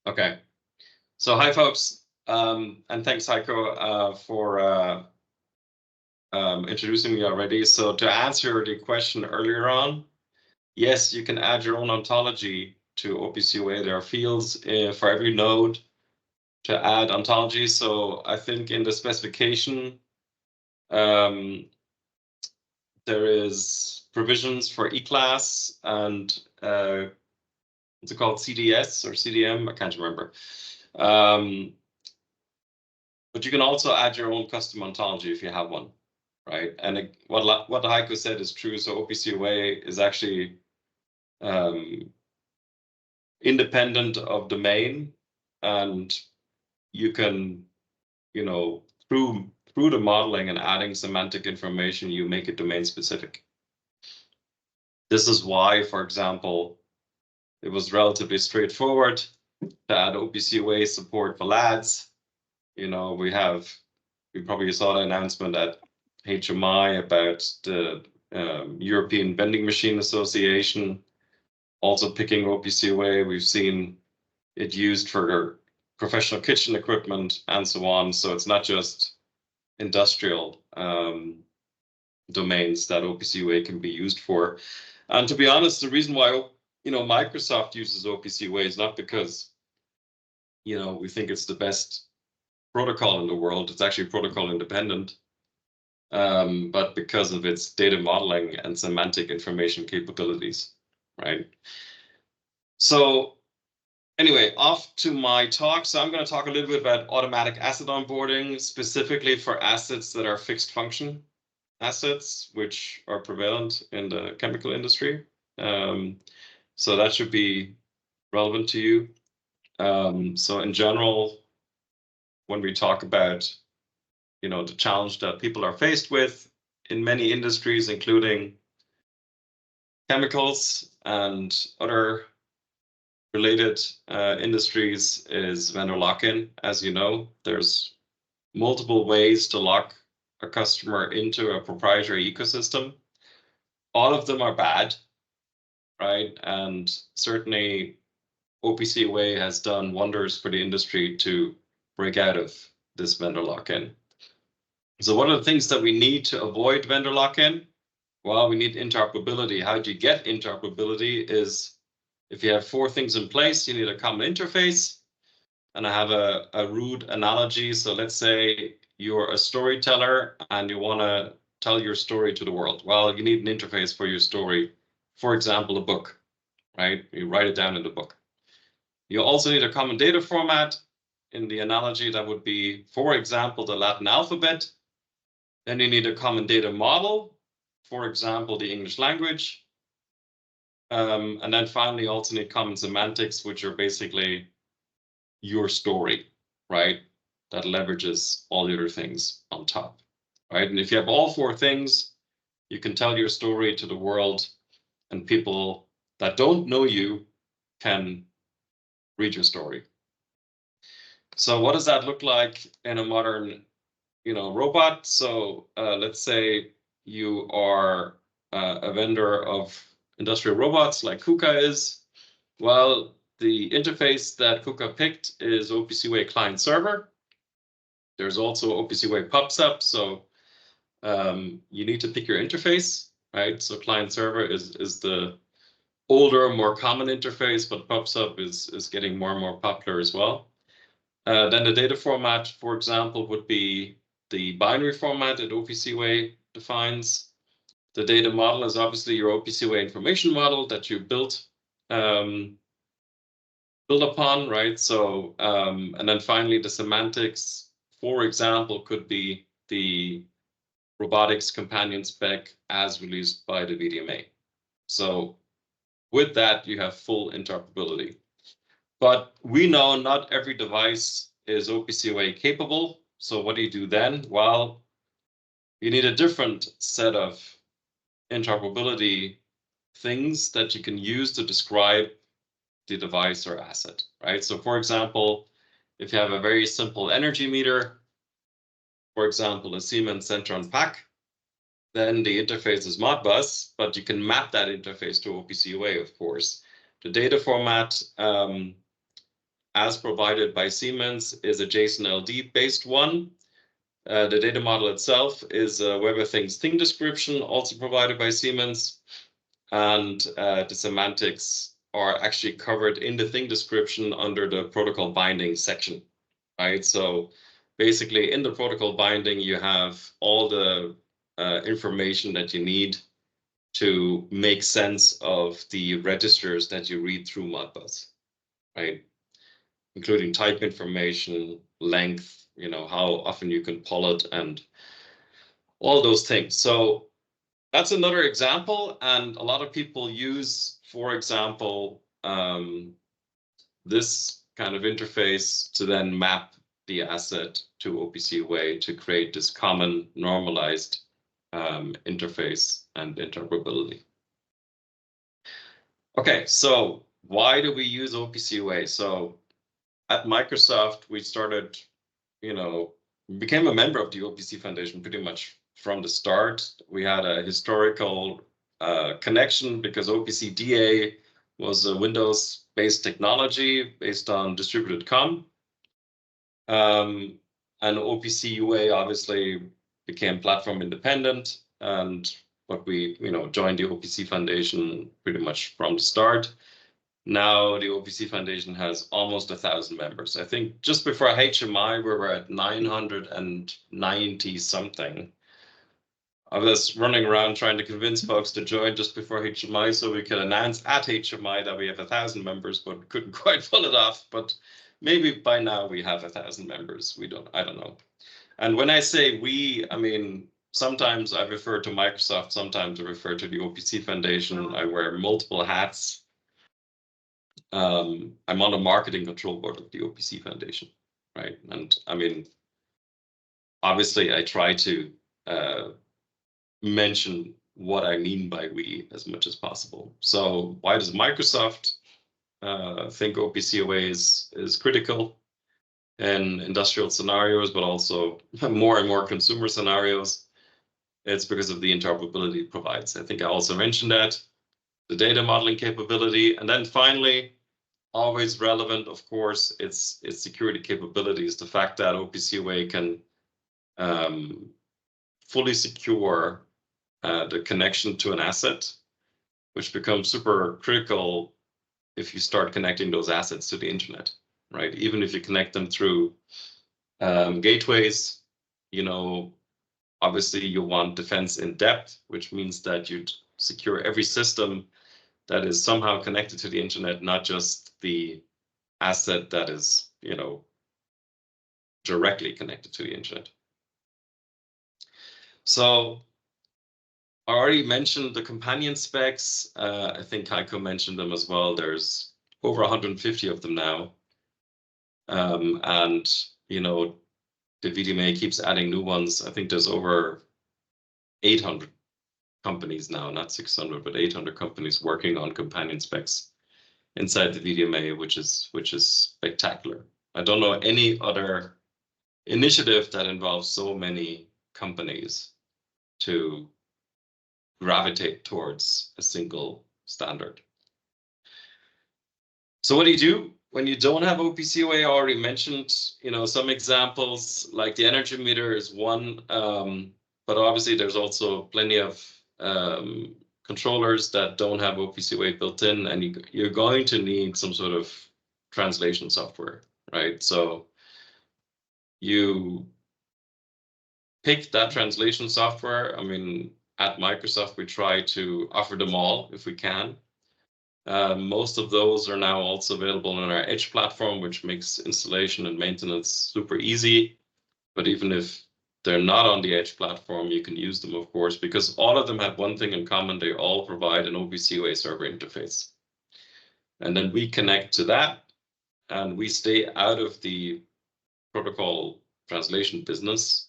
Okay. So hi, folks, and thanks, Heiko, for introducing me already. So to answer the question earlier on, yes, you can add your own ontology to OPC UA. There are fields for every node to add ontology. So I think in the specification, there is provisions for E-class and what's it called, CDS or CDM? I can't remember. But you can also add your own custom ontology if you have one, right? And what Heiko said is true. So OPC UA is actually independent of domain, and you can, through the modeling and adding semantic information, you make it domain specific. This is why, for example, it was relatively straightforward to add OPC UA support for LADs. We probably saw the announcement at HMI about the European Vending Machine Association also picking OPC UA. We've seen it used for professional kitchen equipment and so on. So it's not just industrial domains that OPC UA can be used for. And to be honest, the reason why Microsoft uses OPC UA is not because we think it's the best protocol in the world. It's actually protocol independent, but because of its data modeling and semantic information capabilities, right? So anyway, off to my talk. So I'm going to talk a little bit about automatic asset onboarding, specifically for assets that are fixed function assets, which are prevalent in the chemical industry. So that should be relevant to you. So in general, when we talk about the challenge that people are faced with in many industries, including chemicals and other related industries, is vendor lock-in. As you know, there's multiple ways to lock a customer into a proprietary ecosystem. All of them are bad, right? And certainly OPC UA has done wonders for the industry to break out of this vendor lock-in. So what are the things that we need to avoid vendor lock-in? Well, we need interoperability. How do you get interoperability is if you have 4 things in place, you need a common interface. And I have a rude analogy. So let's say you're a storyteller and you want to tell your story to the world. Well, you need an interface for your story. For example, a book, right? You write it down in the book. You also need a common data format. In the analogy, that would be, for example, the Latin alphabet. Then you need a common data model, for example, the English language. And then finally, also need common semantics, which are basically your story, right? That leverages all the other things on top, right? And if you have all 4 things, you can tell your story to the world, and people that don't know you can read your story. So what does that look like in a modern, robot? So let's say you are a vendor of industrial robots like KUKA is. Well, the interface that KUKA picked is OPC UA client server. There's also OPC UA pops up. So you need to pick your interface, right? So client server is the older, more common interface, but pops up is getting more and more popular as well. Then the data format, for example, would be the binary format that OPC UA defines. The data model is obviously your OPC UA information model that you built upon, right? So, and then finally the semantics, for example, could be the robotics companion spec as released by the VDMA. So with that, you have full interoperability. But we know not every device is OPC UA capable. So what do you do then? Well, you need a different set of interoperability things that you can use to describe the device or asset, right? So for example, if you have a very simple energy meter, for example, a Siemens Centron pack, then the interface is Modbus, but you can map that interface to OPC UA, of course. The data format as provided by Siemens is a JSON LD based one. The data model itself is a Web of Things thing description, also provided by Siemens. And the semantics are actually covered in the thing description under the protocol binding section, right? So basically in the protocol binding, you have all the information that you need to make sense of the registers that you read through Modbus, right? Including type information, length, how often you can pull it, and all those things. So that's another example, and a lot of people use, for example, this kind of interface to then map the asset to OPC UA to create this common normalized interface and interoperability. Okay, so why do we use OPC UA? So at Microsoft, we started, became a member of the OPC Foundation pretty much from the start. We had a historical connection because OPC DA was a Windows-based technology based on distributed COM. And OPC UA obviously became platform independent, but we joined the OPC Foundation pretty much from the start. Now the OPC Foundation has almost 1,000 members. I think just before HMI, we were at 990 something. I was running around trying to convince folks to join just before HMI so we could announce at HMI that we have 1,000 members, but couldn't quite pull it off. But maybe by now we have 1,000 members. I don't know. And when I say we, I mean, sometimes I refer to Microsoft, sometimes I refer to the OPC Foundation. I wear multiple hats. I'm on the marketing control board of the OPC Foundation, right? And I mean, obviously I try to mention what I mean by we as much as possible. So why does Microsoft think OPC UA is critical in industrial scenarios, but also more and more consumer scenarios? It's because of the interoperability it provides. I think I also mentioned that, the data modeling capability, and then finally, always relevant, of course, its security capabilities. The fact that OPC UA can fully secure the connection to an asset, which becomes super critical if you start connecting those assets to the internet, right? Even if you connect them through gateways, obviously you want defense in depth, which means that you'd secure every system that is somehow connected to the internet, not just the asset that is, directly connected to the internet. So I already mentioned the companion specs. I think Heiko mentioned them as well. There's over 150 of them now. And, the VDMA keeps adding new ones. I think there's over 800 companies now, not 600, but 800 companies working on companion specs inside the VDMA, which is spectacular. I don't know any other initiative that involves so many companies to gravitate towards a single standard. So what do you do when you don't have OPC UA? I already mentioned, some examples, like the energy meter is one, but obviously there's also plenty of controllers that don't have OPC UA built in, and you're going to need some sort of translation software, right? So you pick that translation software. I mean, at Microsoft, we try to offer them all if we can. Most of those are now also available on our Edge platform, which makes installation and maintenance super easy. But even if they're not on the Edge platform, you can use them, of course, because all of them have one thing in common. They all provide an OPC UA server interface. And then we connect to that, and we stay out of the protocol translation business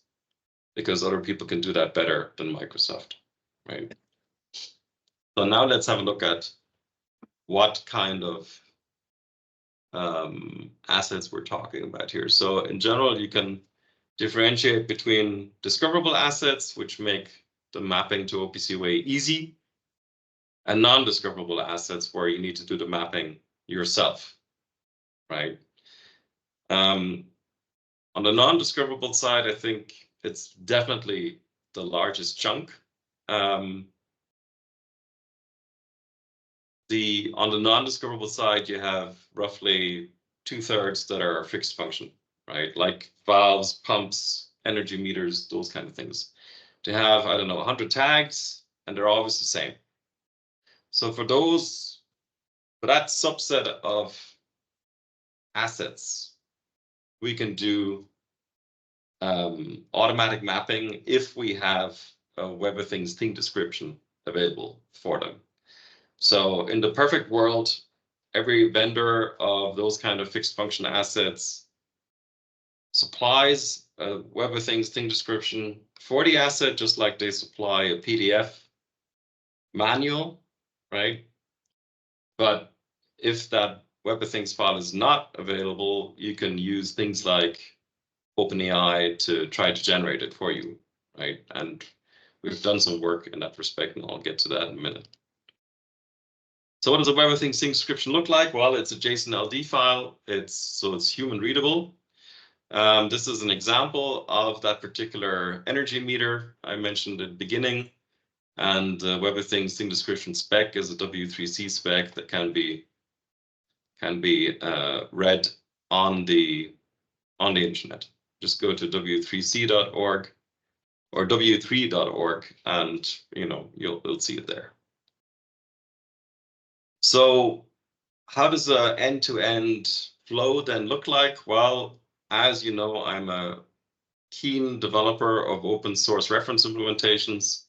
because other people can do that better than Microsoft, right? So now let's have a look at what kind of assets we're talking about here. So in general, you can differentiate between discoverable assets, which make the mapping to OPC UA easy, and non-discoverable assets where you need to do the mapping yourself, right? On the non-discoverable side, I think it's definitely the largest chunk. On the non-discoverable side, you have roughly 2/3 that are fixed function, right? Like valves, pumps, energy meters, those kind of things. To have, I don't know, 100 tags, and they're always the same. So for that subset of assets, we can do automatic mapping if we have a Web of Things thing description available for them. So in the perfect world, every vendor of those kind of fixed function assets supplies a Web of Things thing description for the asset, just like they supply a PDF manual, right? But if that Web of Things file is not available, you can use things like OpenAI to try to generate it for you, right? And we've done some work in that respect, and I'll get to that in a minute. So what does a Web of Things thing description look like? Well, it's a JSON LD file. It's human readable. This is an example of that particular energy meter I mentioned at the beginning. And the Web of Things thing description spec is a W3C spec that can be read on the internet. Just go to w3c.org or w3.org, and you'll see it there. So how does a end-to-end flow then look like? Well, as you know, I'm a keen developer of open source reference implementations.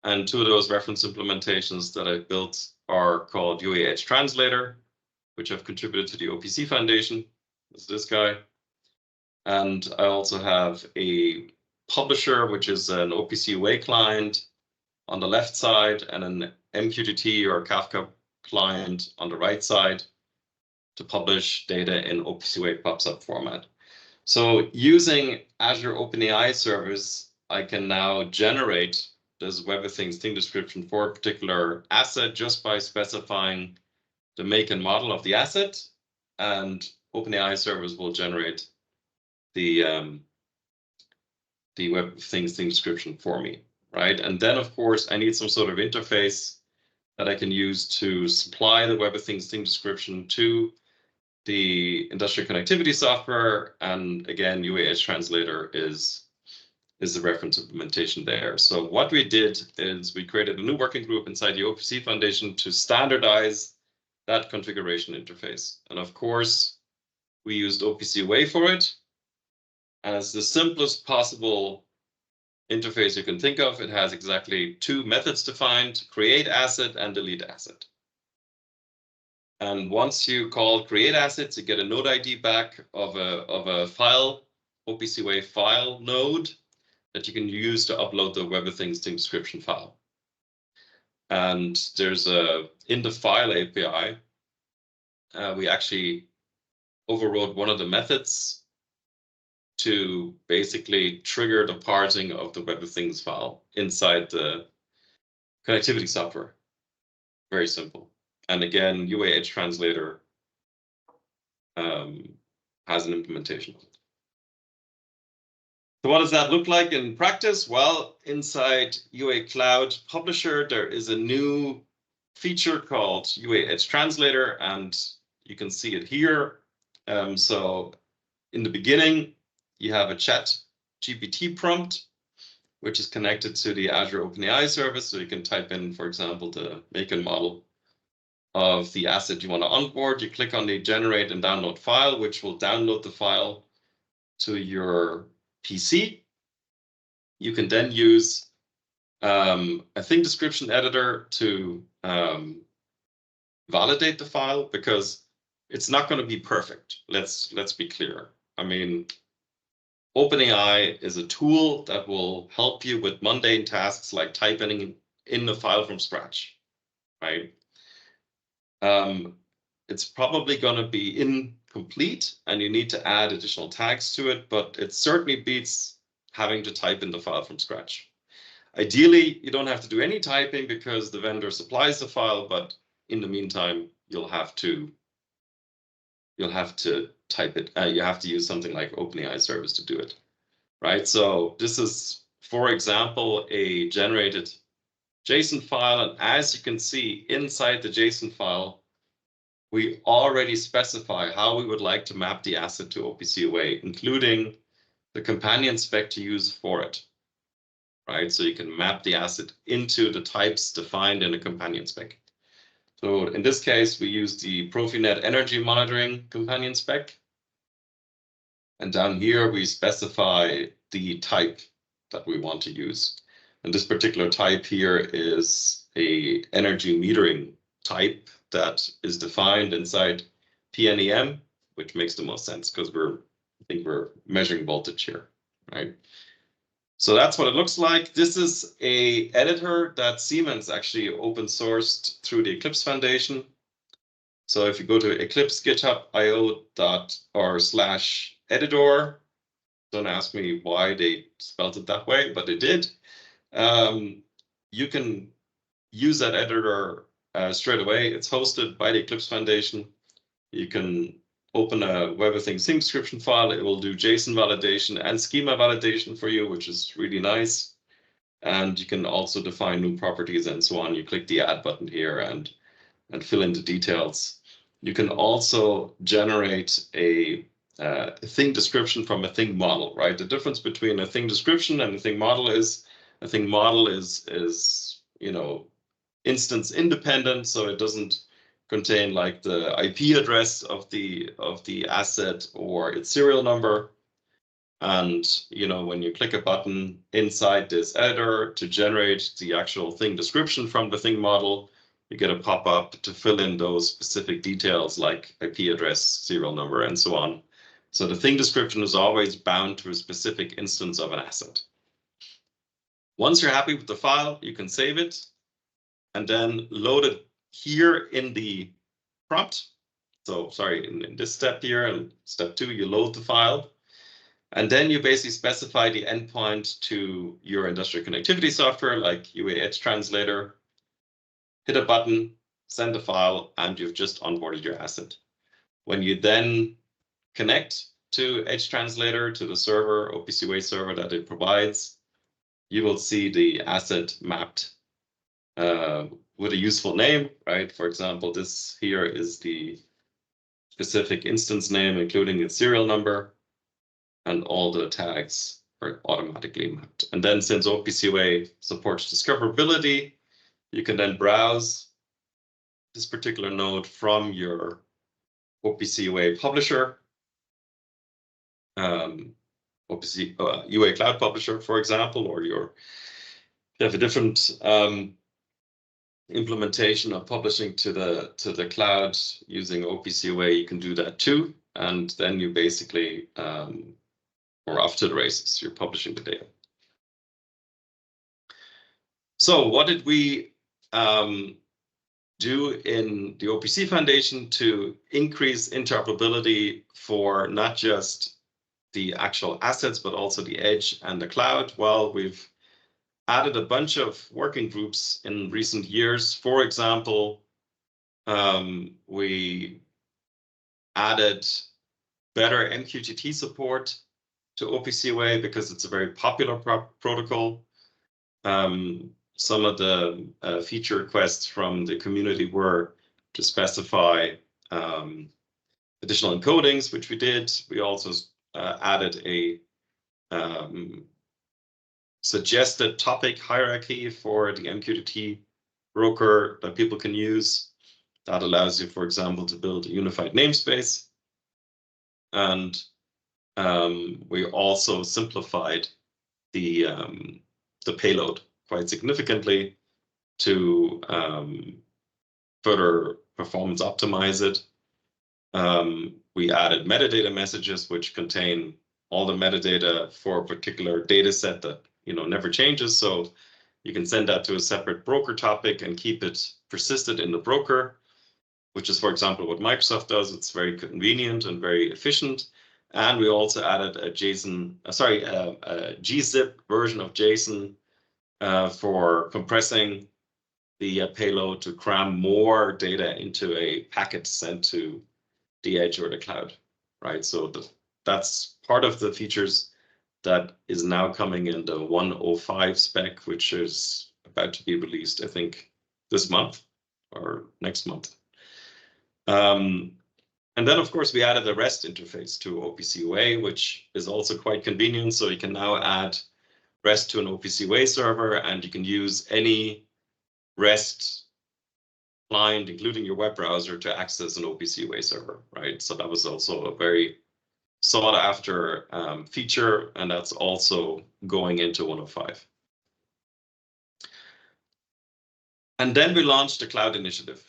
And two of those reference implementations that I've built are called UA Edge Translator, which I've contributed to the OPC Foundation. This is this guy. And I also have a publisher, which is an OPC UA client on the left side, and an MQTT or Kafka client on the right side to publish data in OPC UA PubSub format. So using Azure OpenAI service, I can now generate this Web of Things thing description for a particular asset just by specifying the make and model of the asset, and OpenAI service will generate the Web of Things thing description for me, right? And then, of course, I need some sort of interface that I can use to supply the Web of Things thing description to the industrial connectivity software. And again, UA Edge Translator is the reference implementation there. So what we did is we created a new working group inside the OPC Foundation to standardize that configuration interface. And of course, we used OPC UA for it. And it's the simplest possible interface you can think of. It has exactly two methods defined: create asset and delete asset. And once you call create assets, you get a node ID back of a file, OPC UA file node, that you can use to upload the Web of Things thing description file. And there's in the file API, we actually overrode one of the methods to basically trigger the parsing of the Web of Things file inside the connectivity software. Very simple. And again, UA Edge Translator has an implementation of it. So what does that look like in practice? Well, inside UA Cloud Publisher, there is a new feature called UA Edge Translator, and you can see it here. So in the beginning, you have a ChatGPT prompt, which is connected to the Azure OpenAI service. So you can type in, for example, the make and model of the asset you want to onboard. You click on the generate and download file, which will download the file to your PC. You can then use a thing description editor to validate the file, because it's not going to be perfect. Let's be clear. I mean, OpenAI is a tool that will help you with mundane tasks like typing in the file from scratch, right? It's probably going to be incomplete and you need to add additional tags to it, but it certainly beats having to type in the file from scratch. Ideally, you don't have to do any typing because the vendor supplies the file, but in the meantime, you'll have to you'll have to type it. You have to use something like OpenAI service to do it, right? So this is, for example, a generated JSON file. And as you can see inside the JSON file, we already specify how we would like to map the asset to OPC UA, including the companion spec to use for it, right? So you can map the asset into the types defined in a companion spec. So in this case, we use the Profinet energy monitoring companion spec. And down here, we specify the type that we want to use. And this particular type here is a energy metering type that is defined inside PNEM, which makes the most sense because I think we're measuring voltage here, right? So that's what it looks like. This is a editor that Siemens actually open sourced through the Eclipse Foundation. So if you go to Eclipse github.io/editor, don't ask me why they spelled it that way, but they did. You can use that editor straight away. It's hosted by the Eclipse Foundation. You can open a Web of Things sync description file. It will do JSON validation and schema validation for you, which is really nice. And you can also define new properties and so on. You click the add button here and fill in the details. You can also generate a thing description from a thing model, right? The difference between a thing description and a thing model is a thing model is you know, instance independent, so it doesn't contain like the IP address of the asset or its serial number. And you know, when you click a button inside this editor to generate the actual thing description from the thing model, you get a pop-up to fill in those specific details like IP address, serial number, and so on. So the thing description is always bound to a specific instance of an asset. Once you're happy with the file, you can save it and then load it here in the prompt. So sorry, in this step here, and step 2, you load the file. And then you basically specify the endpoint to your industrial connectivity software like UA Edge Translator, hit a button, send the file, and you've just onboarded your asset. When you then connect to Edge Translator, to the server, OPC UA server that it provides, you will see the asset mapped with a useful name, right? For example, this here is the specific instance name, including its serial number, and all the tags are automatically mapped. And then since OPC UA supports discoverability, you can then browse this particular node from your OPC UA publisher, OPC UA Cloud Publisher, for example, or you have a different implementation of publishing to the cloud using OPC UA, you can do that too. And then you basically are off to the races. You're publishing the data. So what did we do in the OPC Foundation to increase interoperability for not just the actual assets, but also the edge and the cloud? Well, we've added a bunch of working groups in recent years. For example, we added better MQTT support to OPC UA because it's a very popular protocol. Some of the feature requests from the community were to specify additional encodings, which we did. We also added a suggested topic hierarchy for the MQTT broker that people can use. That allows you, for example, to build a unified namespace. And we also simplified the payload quite significantly to further performance optimize it. We added metadata messages, which contain all the metadata for a particular data set that never changes. So you can send that to a separate broker topic and keep it persisted in the broker, which is, for example, what Microsoft does. It's very convenient and very efficient. And we also added a gzip version of JSON for compressing the payload to cram more data into a packet sent to the edge or the cloud, right? So that's part of the features that is now coming in the 105 spec, which is about to be released, I think, this month or next month. And then, of course, we added a REST interface to OPC UA, which is also quite convenient. So you can now add REST to an OPC UA server, and you can use any REST client, including your web browser, to access an OPC UA server, right? So that was also a very sought after feature, and that's also going into 105. And then we launched the cloud initiative,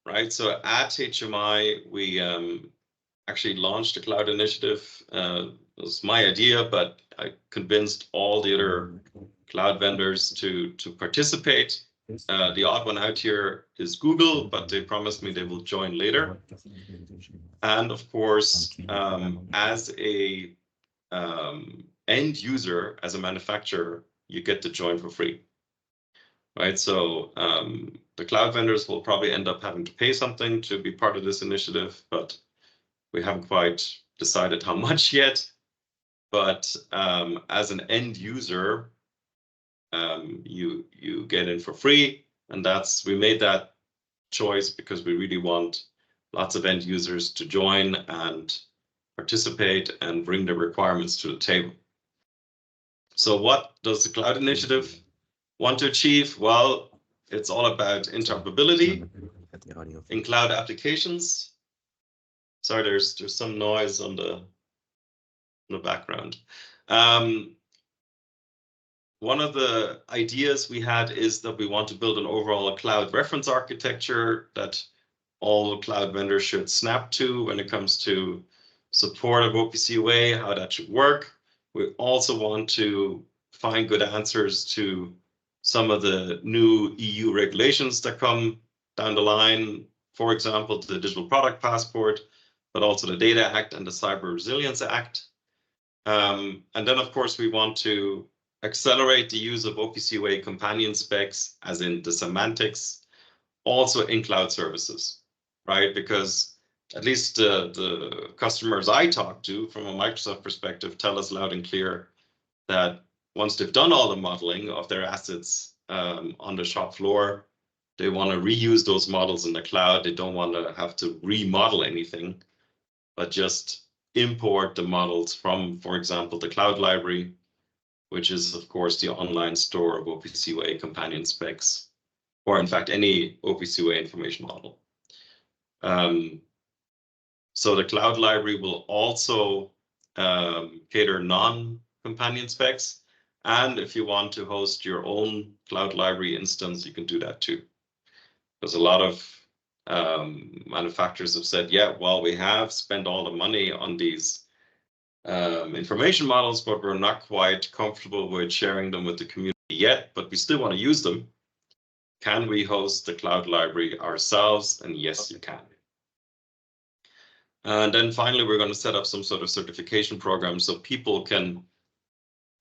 right? So at HMI, we actually launched the cloud initiative. It was my idea, but I convinced all the other cloud vendors to participate. The odd one out here is Google, but they promised me they will join later. And of course, as a end user, as a manufacturer, you get to join for free, right? So the cloud vendors will probably end up having to pay something to be part of this initiative, but we haven't quite decided how much yet. But as an end user, you get in for free, and we made that choice because we really want lots of end users to join and participate and bring their requirements to the table. So what does the cloud initiative want to achieve? Well, it's all about interoperability in cloud applications. Sorry, there's some noise on the background. One of the ideas we had is that we want to build an overall cloud reference architecture that all cloud vendors should snap to when it comes to support of OPC UA, how that should work. We also want to find good answers to some of the new EU regulations that come down the line. For example, the Digital Product Passport, but also the Data Act and the Cyber Resilience Act. And then, of course, we want to accelerate the use of OPC UA companion specs, as in the semantics, also in cloud services, right? Because at least the customers I talk to from a Microsoft perspective tell us loud and clear that once they've done all the modeling of their assets on the shop floor, they want to reuse those models in the cloud. They don't want to have to remodel anything, but just import the models from, for example, the cloud library, which is, of course, the online store of OPC UA companion specs, or in fact, any OPC UA information model. So the cloud library will also cater non-companion specs. And if you want to host your own cloud library instance, you can do that too. Because a lot of manufacturers have said, yeah, well, we have spent all the money on these information models, but we're not quite comfortable with sharing them with the community yet, but we still want to use them. Can we host the cloud library ourselves? And yes, you can. And then finally, we're going to set up some sort of certification program so people can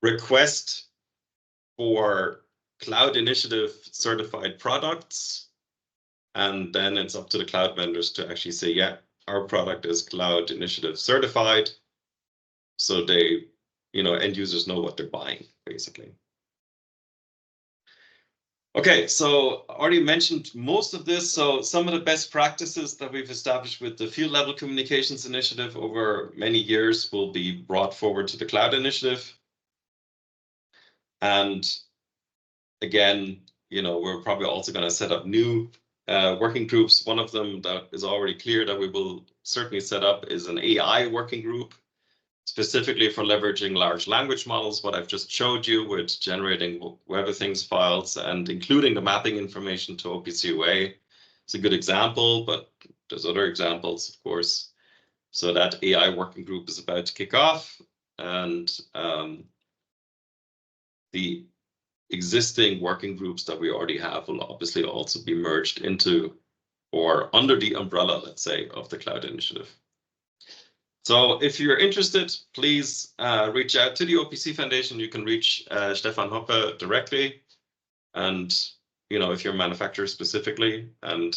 request for cloud initiative certified products. And then it's up to the cloud vendors to actually say, yeah, our product is cloud initiative certified. So they, end users know what they're buying, basically. Okay, so I already mentioned most of this. So some of the best practices that we've established with the field level communications initiative over many years will be brought forward to the cloud initiative. And again, we're probably also going to set up new working groups. One of them that is already clear that we will certainly set up is an AI working group, specifically for leveraging large language models, what I've just showed you with generating Web of Things files and including the mapping information to OPC UA. It's a good example, but there's other examples, of course. So that AI working group is about to kick off, and the existing working groups that we already have will obviously also be merged into or under the umbrella, let's say, of the cloud initiative. So if you're interested, please reach out to the OPC Foundation. You can reach Stefan Hoppe directly. And, if you're a manufacturer specifically, and,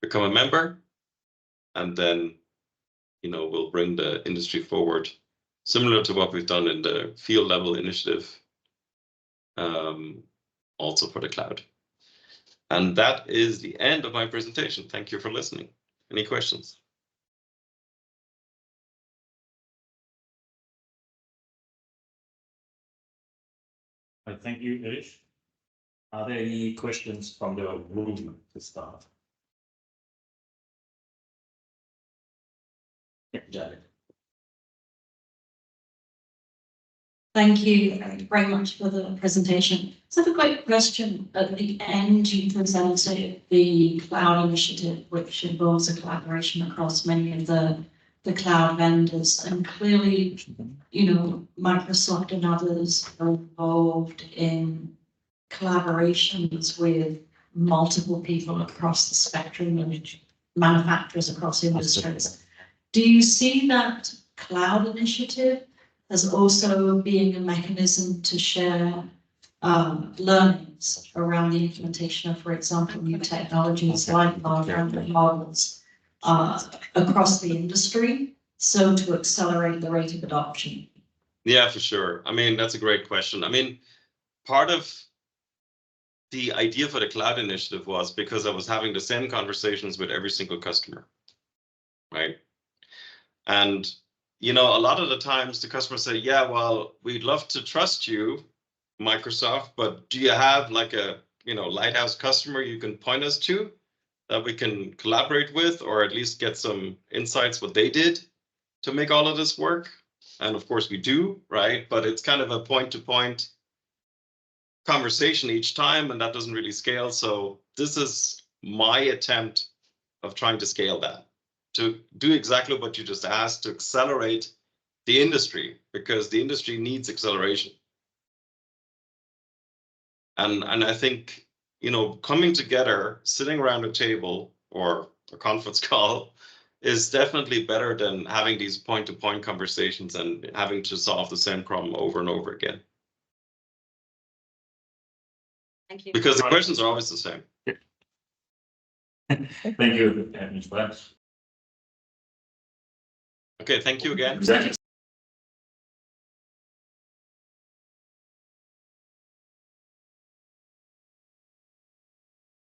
become a member, and then, we'll bring the industry forward, similar to what we've done in the field level initiative, also for the cloud. And that is the end of my presentation. Thank you for listening. Any questions? Thank you, Erich. Are there any questions from the room to start? Yeah, Jared. Thank you very much for the presentation. So I have a quick question. At the end, you presented the cloud initiative, which involves a collaboration across many of the cloud vendors. And clearly, Microsoft and others are involved in collaborations with multiple people across the spectrum and manufacturers across industries. Do you see that cloud initiative as also being a mechanism to share learnings around the implementation of, for example, new technologies like large language models across the industry, so to accelerate the rate of adoption? Yeah, for sure. I mean, that's a great question. I mean, part of the idea for the cloud initiative was because I was having the same conversations with every single customer, right? And a lot of the times the customers say, yeah, well, we'd love to trust you, Microsoft, but do you have like a, lighthouse customer you can point us to that we can collaborate with, or at least get some insights what they did to make all of this work? And of course we do, right? But it's kind of a point-to-point conversation each time, and that doesn't really scale. So this is my attempt of trying to scale that, to do exactly what you just asked, to accelerate the industry, because the industry needs acceleration. And I think, coming together, sitting around a table or a conference call is definitely better than having these point-to-point conversations and having to solve the same problem over and over again. Thank you. Because the questions are always the same. Thank you, Mr. Okay, thank you again. Exactly.